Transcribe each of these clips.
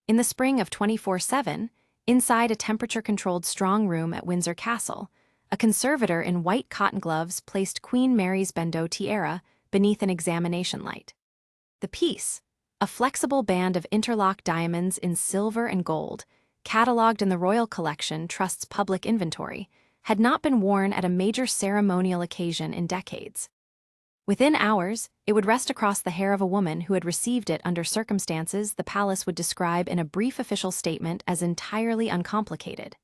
In the spring of 24/7, inside a temperature-controlled strong room at Windsor Castle, a conservator in white cotton gloves placed Queen Mary's bandeau tiara beneath an examination light. The piece, a flexible band of interlocked diamonds in silver and gold, catalogued in the Royal Collection Trust's public inventory, had not been worn at a major ceremonial occasion in decades. Within hours, it would rest across the hair of a woman who had received it under circumstances the palace would describe in a brief official statement as entirely uncomplicated.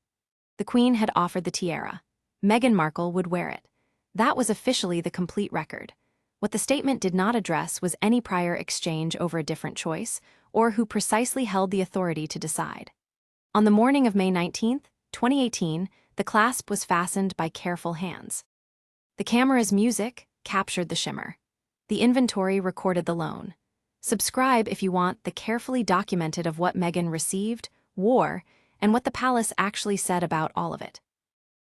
The Queen had offered the tiara. Meghan Markle would wear it. That was officially the complete record. What the statement did not address was any prior exchange over a different choice, or who precisely held the authority to decide. On the morning of May 19, 2018, the clasp was fastened by careful hands. The camera's music captured the shimmer. The inventory recorded the loan. Subscribe if you want the carefully documented of what Meghan received, wore, and what the palace actually said about all of it.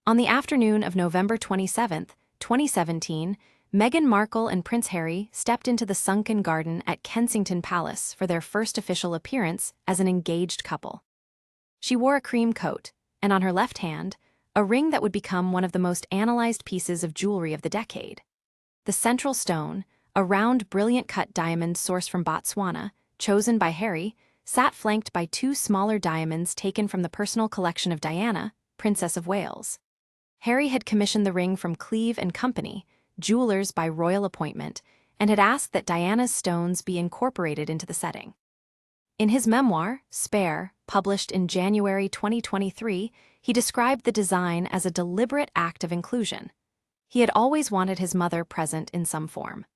On the afternoon of November 27, 2017, Meghan Markle and Prince Harry stepped into the sunken garden at Kensington Palace for their first official appearance as an engaged couple. She wore a cream coat, and on her left hand, a ring that would become one of the most analyzed pieces of jewelry of the decade. The central stone, a round, brilliant-cut diamond sourced from Botswana, chosen by Harry, sat flanked by two smaller diamonds taken from the personal collection of Diana, Princess of Wales. Harry had commissioned the ring from Cleeve & Company, jewelers by royal appointment, and had asked that Diana's stones be incorporated into the setting. In his memoir, Spare, published in January 2023, he described the design as a deliberate act of inclusion. He had always wanted his mother present in some form.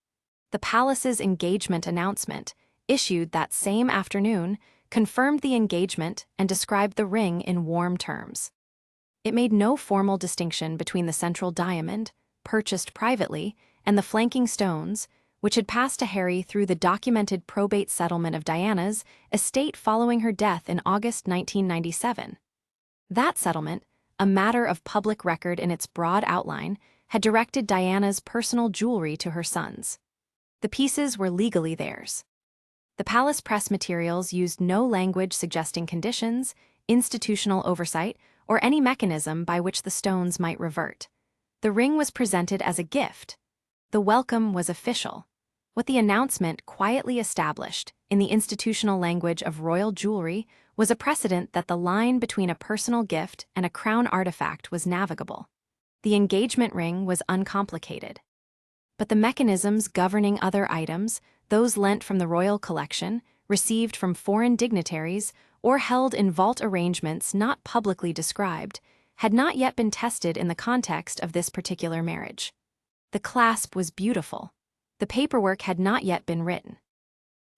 The palace's engagement announcement, issued that same afternoon, confirmed the engagement and described the ring in warm terms. It made no formal distinction between the central diamond, purchased privately, and the flanking stones, which had passed to Harry through the documented probate settlement of Diana's estate following her death in August 1997. That settlement, a matter of public record in its broad outline, had directed Diana's personal jewelry to her sons. The pieces were legally theirs. The palace press materials used no language suggesting conditions, institutional oversight, or any mechanism by which the stones might revert. The ring was presented as a gift. The welcome was official. What the announcement quietly established, in the institutional language of royal jewelry, was a precedent that the line between a personal gift and a crown artifact was navigable. The engagement ring was uncomplicated. But the mechanisms governing other items, those lent from the royal collection, received from foreign dignitaries, or held in vault arrangements not publicly described, had not yet been tested in the context of this particular marriage. The clasp was beautiful. The paperwork had not yet been written.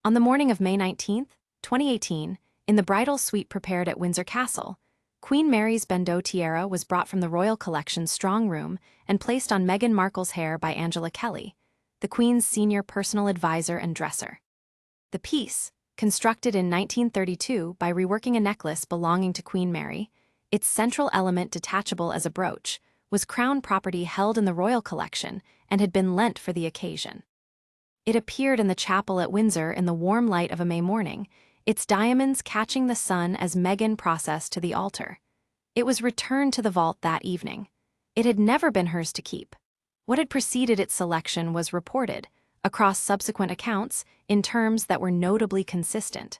On the morning of May 19, 2018, in the bridal suite prepared at Windsor Castle, Queen Mary's bandeau tiara was brought from the Royal Collection's strong room and placed on Meghan Markle's hair by Angela Kelly, the Queen's senior personal advisor and dresser. The piece, constructed in 1932 by reworking a necklace belonging to Queen Mary, its central element detachable as a brooch, was crown property held in the Royal Collection and had been lent for the occasion. It appeared in the chapel at Windsor in the warm light of a May morning, its diamonds catching the sun as Meghan processed to the altar. It was returned to the vault that evening. It had never been hers to keep. What had preceded its selection was reported, across subsequent accounts, in terms that were notably consistent.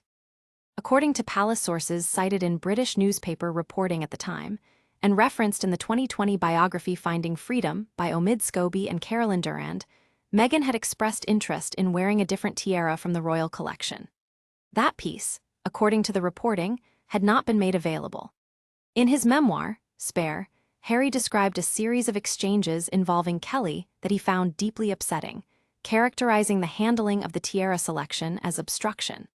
According to palace sources cited in British newspaper reporting at the time, and referenced in the 2020 biography Finding Freedom by Omid Scobie and Carolyn Durand, Meghan had expressed interest in wearing a different tiara from the Royal Collection. That piece, according to the reporting, had not been made available. In his memoir, Spare, Harry described a series of exchanges involving Kelly that he found deeply upsetting, characterizing the handling of the tiara selection as obstruction.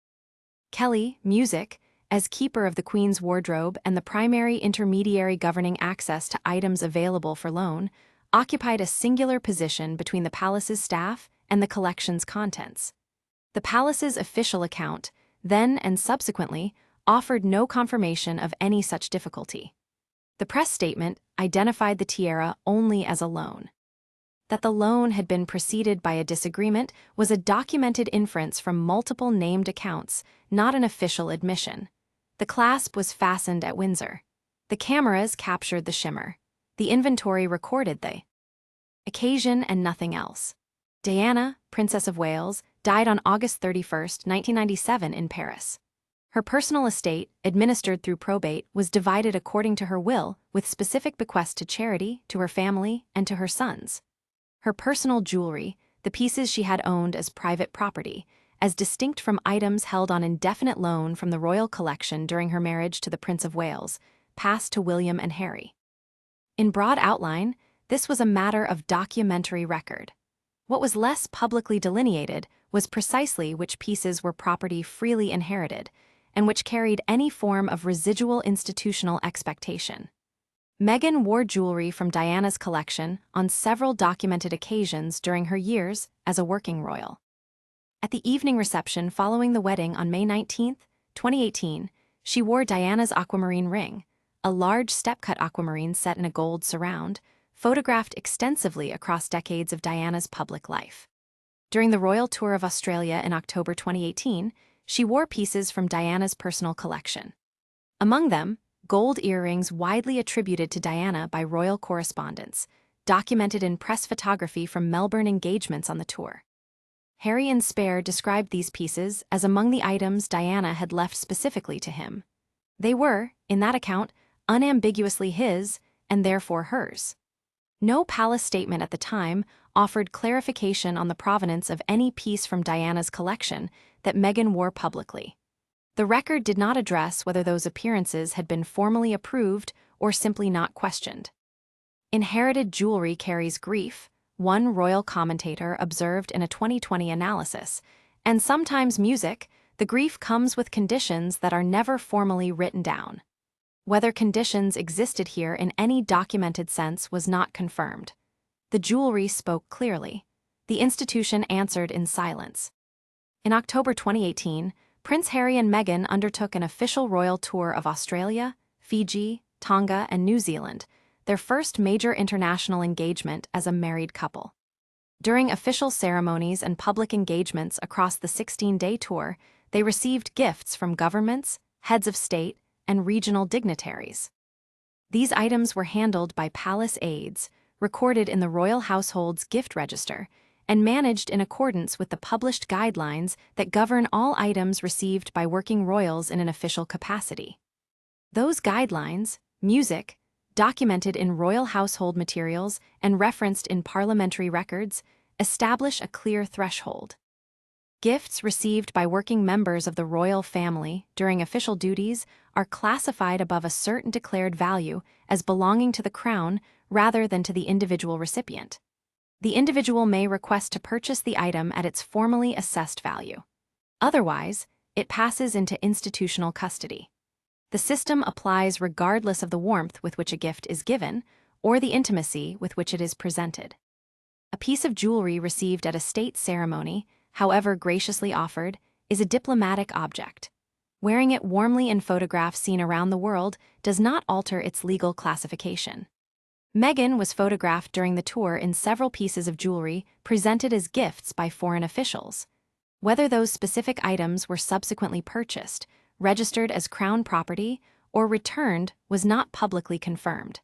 Kelly, music, as keeper of the Queen's wardrobe and the primary intermediary governing access to items available for loan, occupied a singular position between the palace's staff and the collection's contents. The palace's official account, then and subsequently, offered no confirmation of any such difficulty. The press statement identified the tiara only as a loan. That the loan had been preceded by a disagreement was a documented inference from multiple named accounts, not an official admission. The clasp was fastened at Windsor. The cameras captured the shimmer. The inventory recorded the occasion and nothing else. Diana, Princess of Wales, died on August 31, 1997 in Paris. Her personal estate, administered through probate, was divided according to her will, with specific bequests to charity, to her family, and to her sons. Her personal jewelry, the pieces she had owned as private property, as distinct from items held on indefinite loan from the royal collection during her marriage to the Prince of Wales, passed to William and Harry. In broad outline, this was a matter of documentary record. What was less publicly delineated was precisely which pieces were property freely inherited, and which carried any form of residual institutional expectation. Meghan wore jewelry from Diana's collection on several documented occasions during her years as a working royal. At the evening reception following the wedding on May 19, 2018, she wore Diana's aquamarine ring, a large step-cut aquamarine set in a gold surround, photographed extensively across decades of Diana's public life. During the royal tour of Australia in October 2018, she wore pieces from Diana's personal collection. Among them, gold earrings widely attributed to Diana by royal correspondents, documented in press photography from Melbourne engagements on the tour. Harry and Spare described these pieces as among the items Diana had left specifically to him. They were, in that account, unambiguously his, and therefore hers. No palace statement at the time offered clarification on the provenance of any piece from Diana's collection that Meghan wore publicly. The record did not address whether those appearances had been formally approved or simply not questioned. Inherited jewelry carries grief, one royal commentator observed in a 2020 analysis, and sometimes music, the grief comes with conditions that are never formally written down. Whether conditions existed here in any documented sense was not confirmed. The jewelry spoke clearly. The institution answered in silence. In October 2018, Prince Harry and Meghan undertook an official royal tour of Australia, Fiji, Tonga, and New Zealand, their first major international engagement as a married couple. During official ceremonies and public engagements across the 16-day tour, they received gifts from governments, heads of state, and regional dignitaries. These items were handled by palace aides, recorded in the royal household's gift register, and managed in accordance with the published guidelines that govern all items received by working royals in an official capacity. Those guidelines, music, documented in royal household materials and referenced in parliamentary records, establish a clear threshold. Gifts received by working members of the royal family during official duties are classified above a certain declared value as belonging to the crown rather than to the individual recipient. The individual may request to purchase the item at its formally assessed value. Otherwise, it passes into institutional custody. The system applies regardless of the warmth with which a gift is given or the intimacy with which it is presented. A piece of jewelry received at a state ceremony, however graciously offered, is a diplomatic object. Wearing it warmly in photographs seen around the world does not alter its legal classification. Meghan was photographed during the tour in several pieces of jewelry presented as gifts by foreign officials. Whether those specific items were subsequently purchased, registered as crown property, or returned was not publicly confirmed.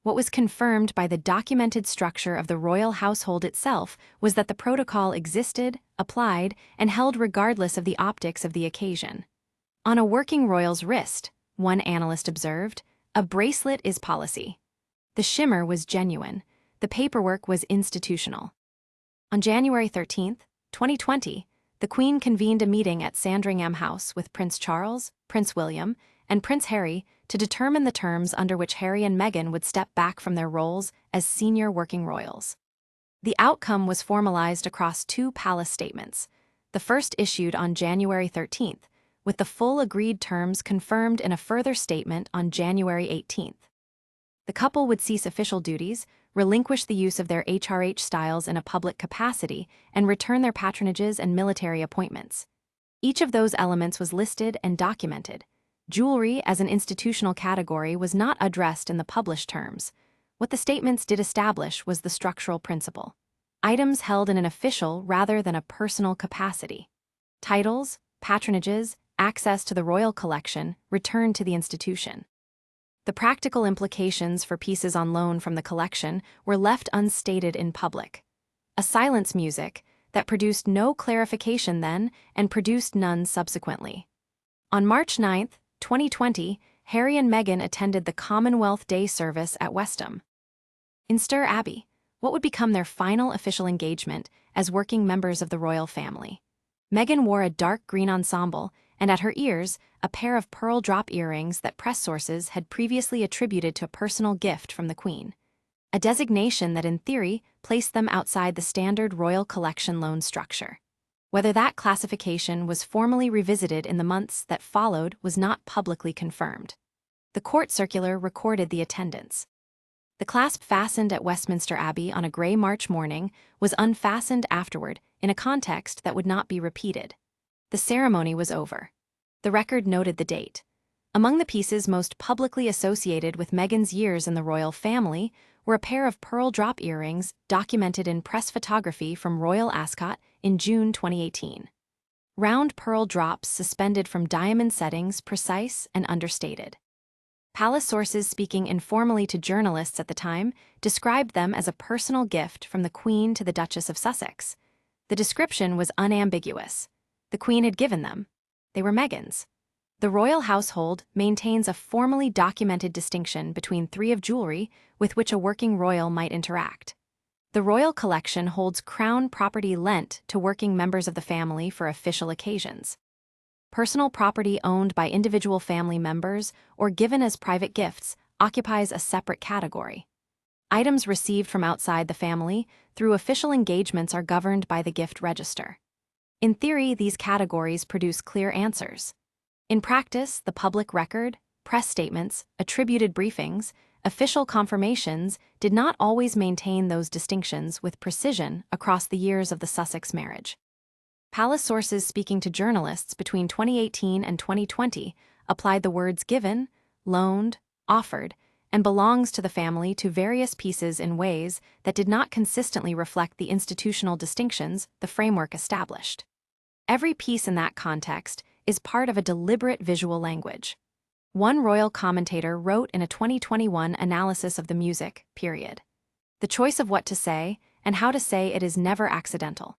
What was confirmed by the documented structure of the royal household itself was that the protocol existed, applied, and held regardless of the optics of the occasion. On a working royal's wrist, one analyst observed, a bracelet is policy. The shimmer was genuine. The paperwork was institutional. On January 13, 2020, the Queen convened a meeting at Sandringham House with Prince Charles, Prince William, and Prince Harry to determine the terms under which Harry and Meghan would step back from their roles as senior working royals. The outcome was formalized across two palace statements, the first issued on January 13th, with the full agreed terms confirmed in a further statement on January 18th. The couple would cease official duties, relinquish the use of their HRH styles in a public capacity, and return their patronages and military appointments. Each of those elements was listed and documented. Jewelry as an institutional category was not addressed in the published terms. What the statements did establish was the structural principle. Items held in an official rather than a personal capacity. Titles, patronages, access to the royal collection returned to the institution. The practical implications for pieces on loan from the collection were left unstated in public. A silence music that produced no clarification then and produced none subsequently. On March 9, 2020, Harry and Meghan attended the Commonwealth Day service at Westminster Abbey, what would become their final official engagement as working members of the royal family. Meghan wore a dark green ensemble and at her ears a pair of pearl drop earrings that press sources had previously attributed to a personal gift from the Queen, a designation that in theory placed them outside the standard royal collection loan structure. Whether that classification was formally revisited in the months that followed was not publicly confirmed. The court circular recorded the attendance. The clasp fastened at Westminster Abbey on a grey March morning was unfastened afterward in a context that would not be repeated. The ceremony was over. The record noted the date. Among the pieces most publicly associated with Meghan's years in the royal family were a pair of pearl drop earrings documented in press photography from Royal Ascot in June 2018. Round pearl drops suspended from diamond settings, precise and understated. Palace sources speaking informally to journalists at the time described them as a personal gift from the Queen to the Duchess of Sussex. The description was unambiguous. The Queen had given them. They were Meghan's. The royal household maintains a formally documented distinction between three of jewelry with which a working royal might interact. The royal collection holds crown property lent to working members of the family for official occasions. Personal property owned by individual family members or given as private gifts occupies a separate category. Items received from outside the family through official engagements are governed by the gift register. In theory, these categories produce clear answers. In practice, the public record, press statements, attributed briefings, official confirmations did not always maintain those distinctions with precision across the years of the Sussex marriage. Palace sources speaking to journalists between 2018 and 2020 applied the words given, loaned, offered, and belongs to the family to various pieces in ways that did not consistently reflect the institutional distinctions the framework established. Every piece in that context is part of a deliberate visual language. One royal commentator wrote in a 2021 analysis of the music, period. The choice of what to say and how to say it is never accidental.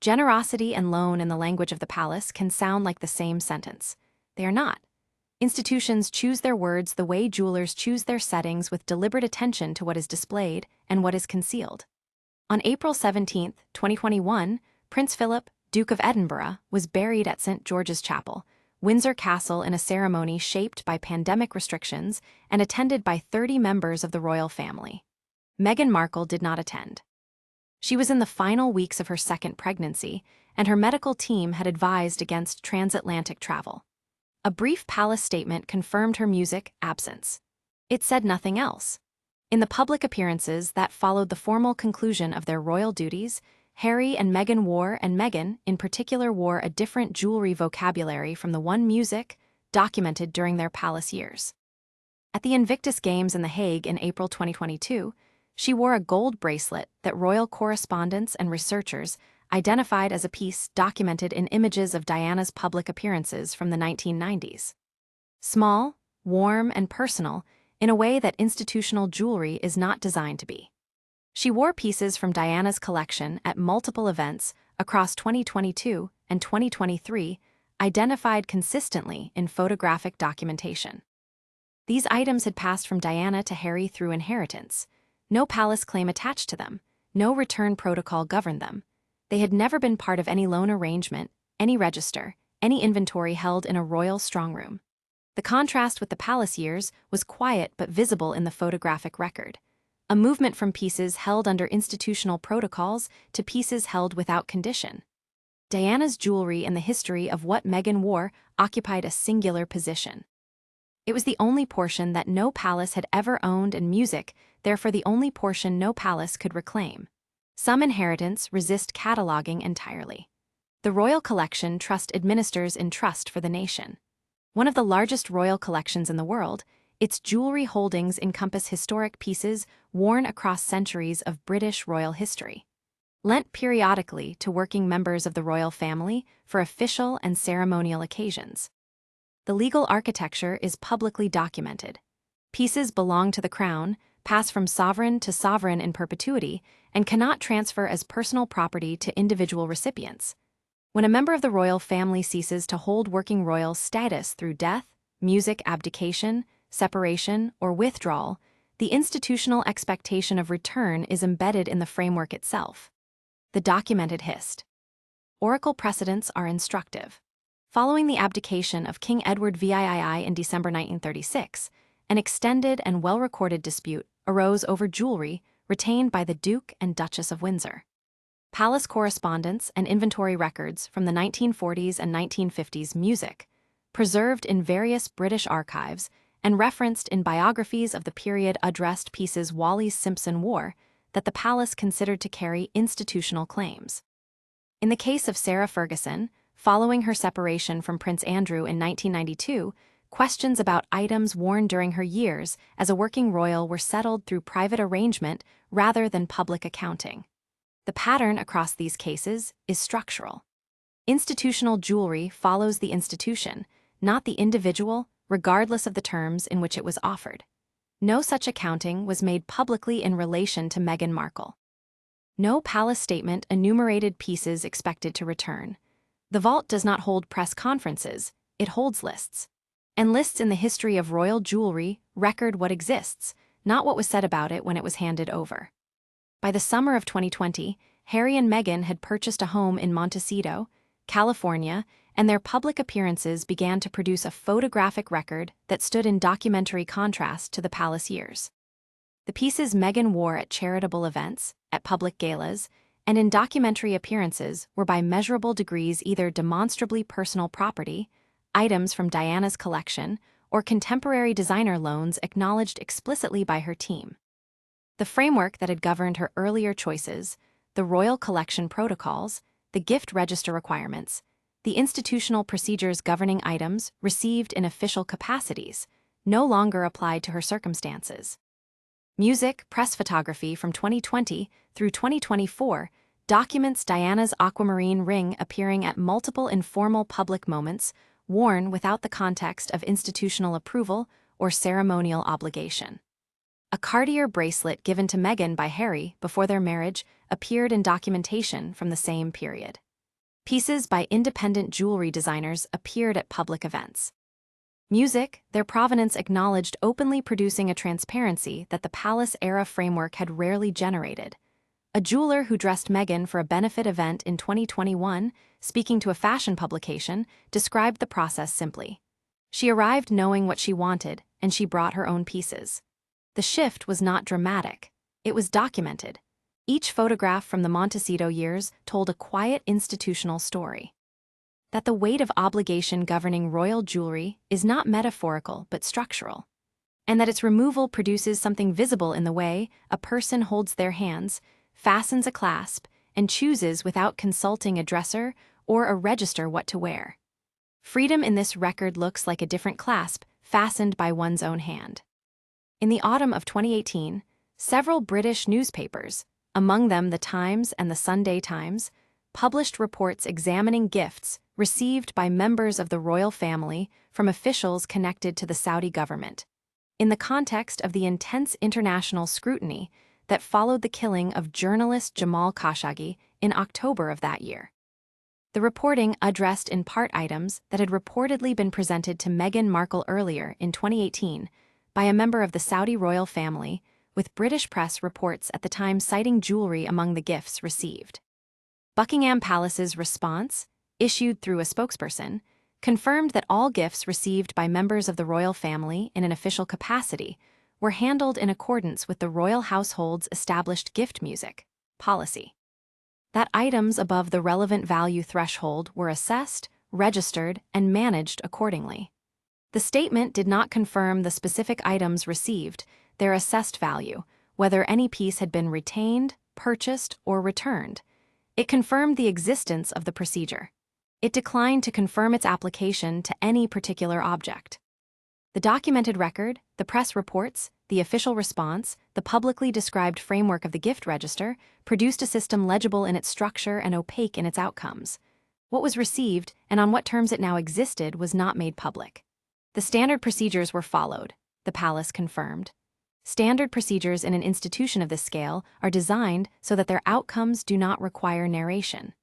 Generosity and loan in the language of the palace can sound like the same sentence. They are not. Institutions choose their words the way jewelers choose their settings with deliberate attention to what is displayed and what is concealed. On April 17, 2021, Prince Philip, Duke of Edinburgh, was buried at St. George's Chapel, Windsor Castle in a ceremony shaped by pandemic restrictions and attended by 30 members of the royal family. Meghan Markle did not attend. She was in the final weeks of her second pregnancy, and her medical team had advised against transatlantic travel. A brief palace statement confirmed her music absence. It said nothing else. In the public appearances that followed the formal conclusion of their royal duties, Harry and Meghan in particular wore a different jewelry vocabulary from the one music documented during their palace years. At the Invictus Games in The Hague in April 2022, she wore a gold bracelet that royal correspondents and researchers identified as a piece documented in images of Diana's public appearances from the 1990s. Small, warm, and personal, in a way that institutional jewelry is not designed to be. She wore pieces from Diana's collection at multiple events across 2022 and 2023, identified consistently in photographic documentation. These items had passed from Diana to Harry through inheritance. No palace claim attached to them, no return protocol governed them. They had never been part of any loan arrangement, any register, any inventory held in a royal strongroom. The contrast with the palace years was quiet but visible in the photographic record. A movement from pieces held under institutional protocols to pieces held without condition. Diana's jewelry in the history of what Meghan wore occupied a singular position. It was the only portion that no palace had ever owned, and music, therefore the only portion no palace could reclaim. Some inheritance resist cataloging entirely. The Royal Collection Trust administers in trust for the nation. One of the largest royal collections in the world, its jewelry holdings encompass historic pieces worn across centuries of British royal history. lent periodically to working members of the royal family for official and ceremonial occasions. The legal architecture is publicly documented. Pieces belong to the crown, pass from sovereign to sovereign in perpetuity, and cannot transfer as personal property to individual recipients. When a member of the royal family ceases to hold working royal status through death, music abdication, separation, or withdrawal, the institutional expectation of return is embedded in the framework itself. The documented hist. Oracle precedents are instructive. Following the abdication of King Edward VII in December 1936, an extended and well-recorded dispute arose over jewelry retained by the Duke and Duchess of Windsor. Palace correspondence and inventory records from the 1940s and 1950s music, preserved in various British archives and referenced in biographies of the period addressed pieces Wallis Simpson wore, that the palace considered to carry institutional claims. In the case of Sarah Ferguson, following her separation from Prince Andrew in 1992, questions about items worn during her years as a working royal were settled through private arrangement rather than public accounting. The pattern across these cases is structural. Institutional jewelry follows the institution, not the individual, regardless of the terms in which it was offered. No such accounting was made publicly in relation to Meghan Markle. No palace statement enumerated pieces expected to return. The vault does not hold press conferences, it holds lists. And lists in the history of royal jewelry record what exists, not what was said about it when it was handed over. By the summer of 2020, Harry and Meghan had purchased a home in Montecito, California, and their public appearances began to produce a photographic record that stood in documentary contrast to the palace years. The pieces Meghan wore at charitable events, at public galas, and in documentary appearances were by measurable degrees either demonstrably personal property, items from Diana's collection, or contemporary designer loans acknowledged explicitly by her team. The framework that had governed her earlier choices, the royal collection protocols, the gift register requirements, the institutional procedures governing items received in official capacities, no longer applied to her circumstances. Music press photography from 2020 through 2024 documents Diana's aquamarine ring appearing at multiple informal public moments, worn without the context of institutional approval or ceremonial obligation. A Cartier bracelet given to Meghan by Harry before their marriage appeared in documentation from the same period. Pieces by independent jewelry designers appeared at public events. Music, their provenance acknowledged openly, producing a transparency that the palace-era framework had rarely generated. A jeweler who dressed Meghan for a benefit event in 2021, speaking to a fashion publication, described the process simply. She arrived knowing what she wanted, and she brought her own pieces. The shift was not dramatic. It was documented. Each photograph from the Montecito years told a quiet institutional story. That the weight of obligation governing royal jewelry is not metaphorical but structural. And that its removal produces something visible in the way a person holds their hands, fastens a clasp, and chooses without consulting a dresser or a register what to wear. Freedom in this record looks like a different clasp fastened by one's own hand. In the autumn of 2018, several British newspapers, among them the Times and the Sunday Times, published reports examining gifts received by members of the royal family from officials connected to the Saudi government, in the context of the intense international scrutiny that followed the killing of journalist Jamal Khashoggi in October of that year. The reporting addressed in part items that had reportedly been presented to Meghan Markle earlier in 2018 by a member of the Saudi royal family, with British press reports at the time citing jewelry among the gifts received. Buckingham Palace's response, issued through a spokesperson, confirmed that all gifts received by members of the royal family in an official capacity were handled in accordance with the royal household's established gift music policy. That items above the relevant value threshold were assessed, registered, and managed accordingly. The statement did not confirm the specific items received, their assessed value, whether any piece had been retained, purchased, or returned. It confirmed the existence of the procedure. It declined to confirm its application to any particular object. The documented record, the press reports, the official response, the publicly described framework of the gift register, produced a system legible in its structure and opaque in its outcomes. What was received, and on what terms it now existed, was not made public. The standard procedures were followed, the palace confirmed. Standard procedures in an institution of this scale are designed so that their outcomes do not require narration.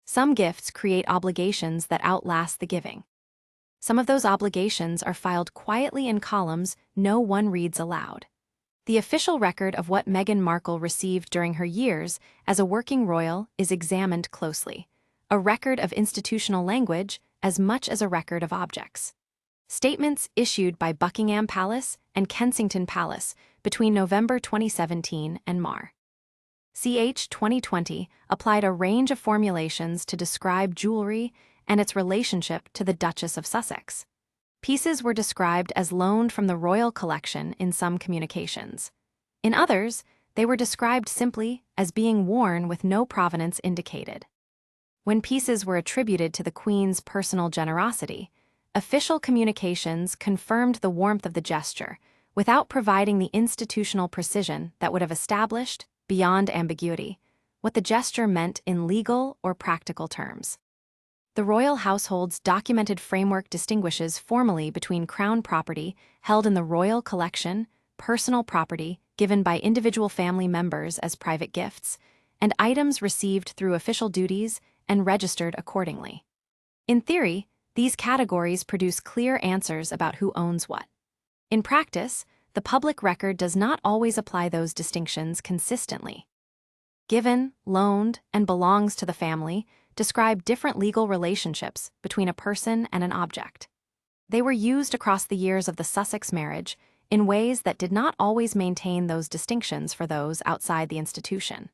Some gifts create obligations that outlast the giving. Some of those obligations are filed quietly in columns no one reads aloud. The official record of what Meghan Markle received during her years as a working royal is examined closely, a record of institutional language as much as a record of objects. Statements issued by Buckingham Palace and Kensington Palace between November 2017 and March 2020 applied a range of formulations to describe jewelry and its relationship to the Duchess of Sussex. Pieces were described as loaned from the royal collection in some communications. In others, they were described simply as being worn with no provenance indicated. When pieces were attributed to the Queen's personal generosity, official communications confirmed the warmth of the gesture without providing the institutional precision that would have established, beyond ambiguity, what the gesture meant in legal or practical terms. The royal household's documented framework distinguishes formally between crown property held in the royal collection, personal property given by individual family members as private gifts, and items received through official duties and registered accordingly. In theory, these categories produce clear answers about who owns what. In practice, the public record does not always apply those distinctions consistently. Given, loaned, and belongs to the family describe different legal relationships between a person and an object. They were used across the years of the Sussex marriage in ways that did not always maintain those distinctions for those outside the institution.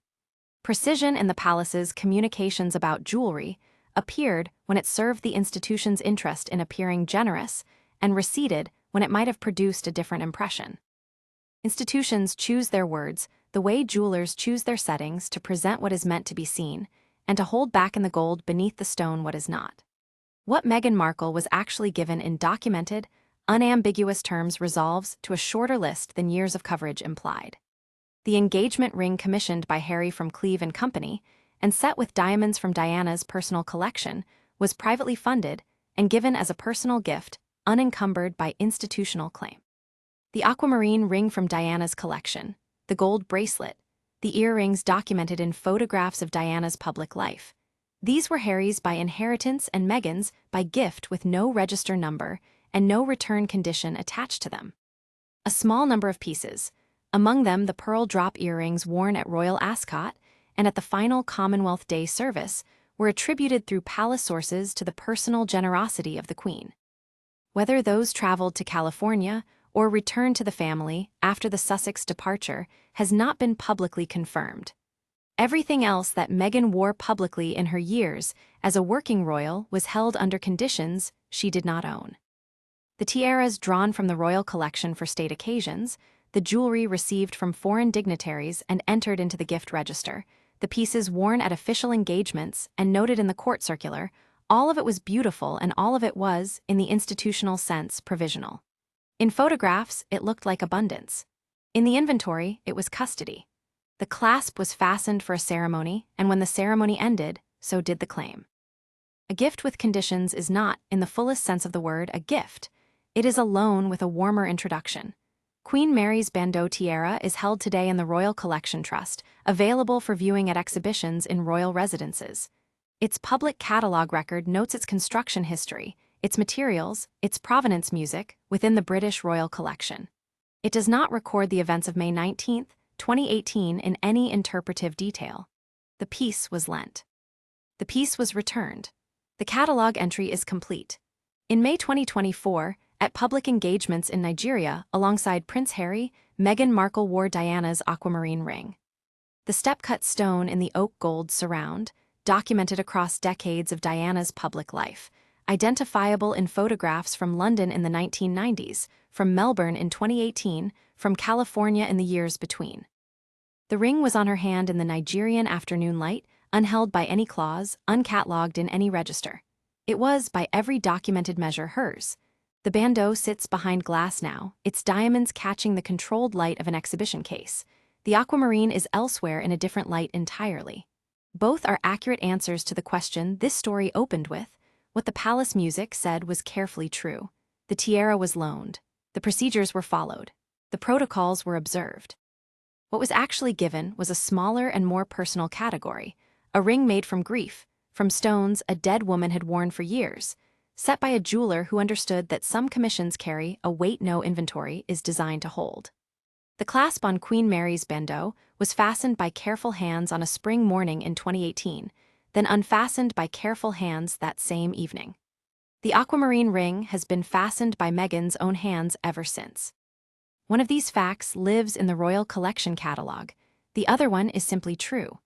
Precision in the palace's communications about jewelry appeared when it served the institution's interest in appearing generous and receded when it might have produced a different impression. Institutions choose their words the way jewelers choose their settings to present what is meant to be seen and to hold back in the gold beneath the stone what is not. What Meghan Markle was actually given in documented, unambiguous terms resolves to a shorter list than years of coverage implied. The engagement ring commissioned by Harry from Cleve & Company and set with diamonds from Diana's personal collection was privately funded and given as a personal gift, unencumbered by institutional claim. The aquamarine ring from Diana's collection, the gold bracelet, the earrings documented in photographs of Diana's public life. These were Harry's by inheritance and Meghan's by gift with no register number and no return condition attached to them. A small number of pieces, among them the pearl drop earrings worn at Royal Ascot and at the final Commonwealth Day service, were attributed through palace sources to the personal generosity of the Queen. Whether those traveled to California or returned to the family after the Sussex departure has not been publicly confirmed. Everything else that Meghan wore publicly in her years as a working royal was held under conditions she did not own. The tiaras drawn from the royal collection for state occasions, the jewelry received from foreign dignitaries and entered into the gift register, the pieces worn at official engagements and noted in the court circular, all of it was beautiful and all of it was, in the institutional sense, provisional. In photographs, it looked like abundance. In the inventory, it was custody. The clasp was fastened for a ceremony, and when the ceremony ended, so did the claim. A gift with conditions is not, in the fullest sense of the word, a gift. It is a loan with a warmer introduction. Queen Mary's bandeau tiara is held today in the Royal Collection Trust, available for viewing at exhibitions in royal residences. Its public catalogue record notes its construction history, its materials, its provenance music within the British Royal Collection. It does not record the events of May 19, 2018 in any interpretive detail. The piece was lent. The piece was returned. The catalogue entry is complete. In May 2024, at public engagements in Nigeria alongside Prince Harry, Meghan Markle wore Diana's aquamarine ring. The step-cut stone in the oak gold surround, documented across decades of Diana's public life, identifiable in photographs from London in the 1990s, from Melbourne in 2018, from California in the years between. The ring was on her hand in the Nigerian afternoon light, unheld by any clause, uncatalogued in any register. It was, by every documented measure, hers. The bandeau sits behind glass now, its diamonds catching the controlled light of an exhibition case. The aquamarine is elsewhere in a different light entirely. Both are accurate answers to the question this story opened with. What the palace music said was carefully true. The tiara was loaned. The procedures were followed. The protocols were observed. What was actually given was a smaller and more personal category, a ring made from grief, from stones a dead woman had worn for years, set by a jeweler who understood that some commissions carry a weight no inventory is designed to hold. The clasp on Queen Mary's bandeau was fastened by careful hands on a spring morning in 2018, then unfastened by careful hands that same evening. The aquamarine ring has been fastened by Meghan's own hands ever since. One of these facts lives in the Royal Collection catalog, the other one is simply true.